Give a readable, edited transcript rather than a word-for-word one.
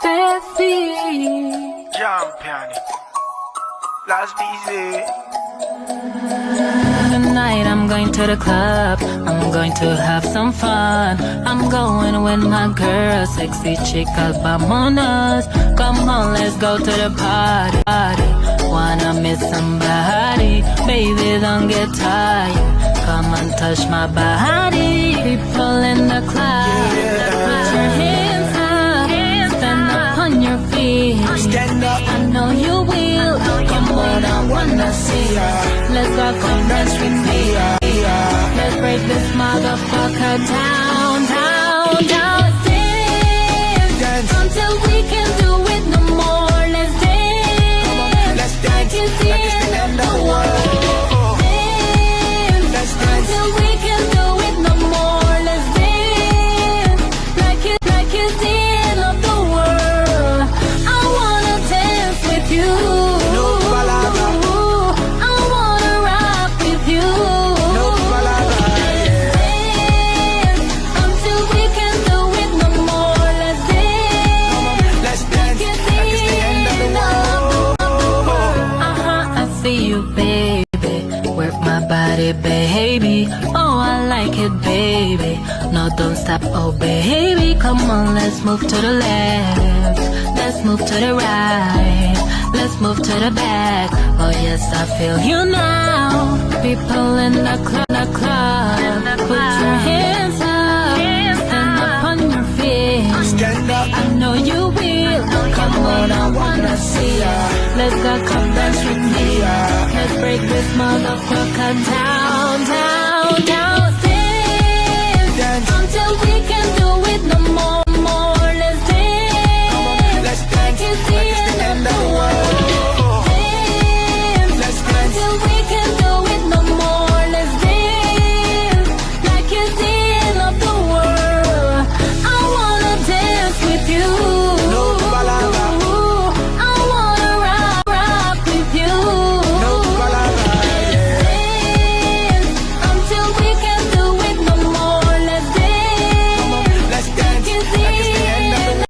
Stay free. Jump piano. Last busy. Tonight I'm going to the club, I'm going to have some fun. I'm going with my girl, sexy chica, vamonos. Come on, let's go to the party. Wanna meet somebody, baby, don't get tired. Come and touch my body. People in the club, put your hands up, stand up on your feet. Stand up. I know you will. Come on, I wanna see ya. Let's go, come dance with me. Let's break this motherfucker down, down, down. Dance until we can do it no more. Let's dance. Let's dance. Like it's the end of the world. Dance until we can do it no more. Let's dance. Like it's the end of the world. I wanna dance with you. No palabra. I wanna rock with you. No palabra. Dance until we can do it no more. Let's dance. Let's dance. Like it's Like it's the end of the world. I see you, baby. Work my body, baby. Oh, I like it, baby. No, don't stop, oh, baby. Come on, let's move to the left. Let's move to the right. Let's move to the back. Oh, yes, I feel you now. People in the club, put your hands up. Stand up on your feet. Stand up. I know you will. Come on, I wanna see ya. Let's go, come dance with me. Let's break this motherfucker down, down.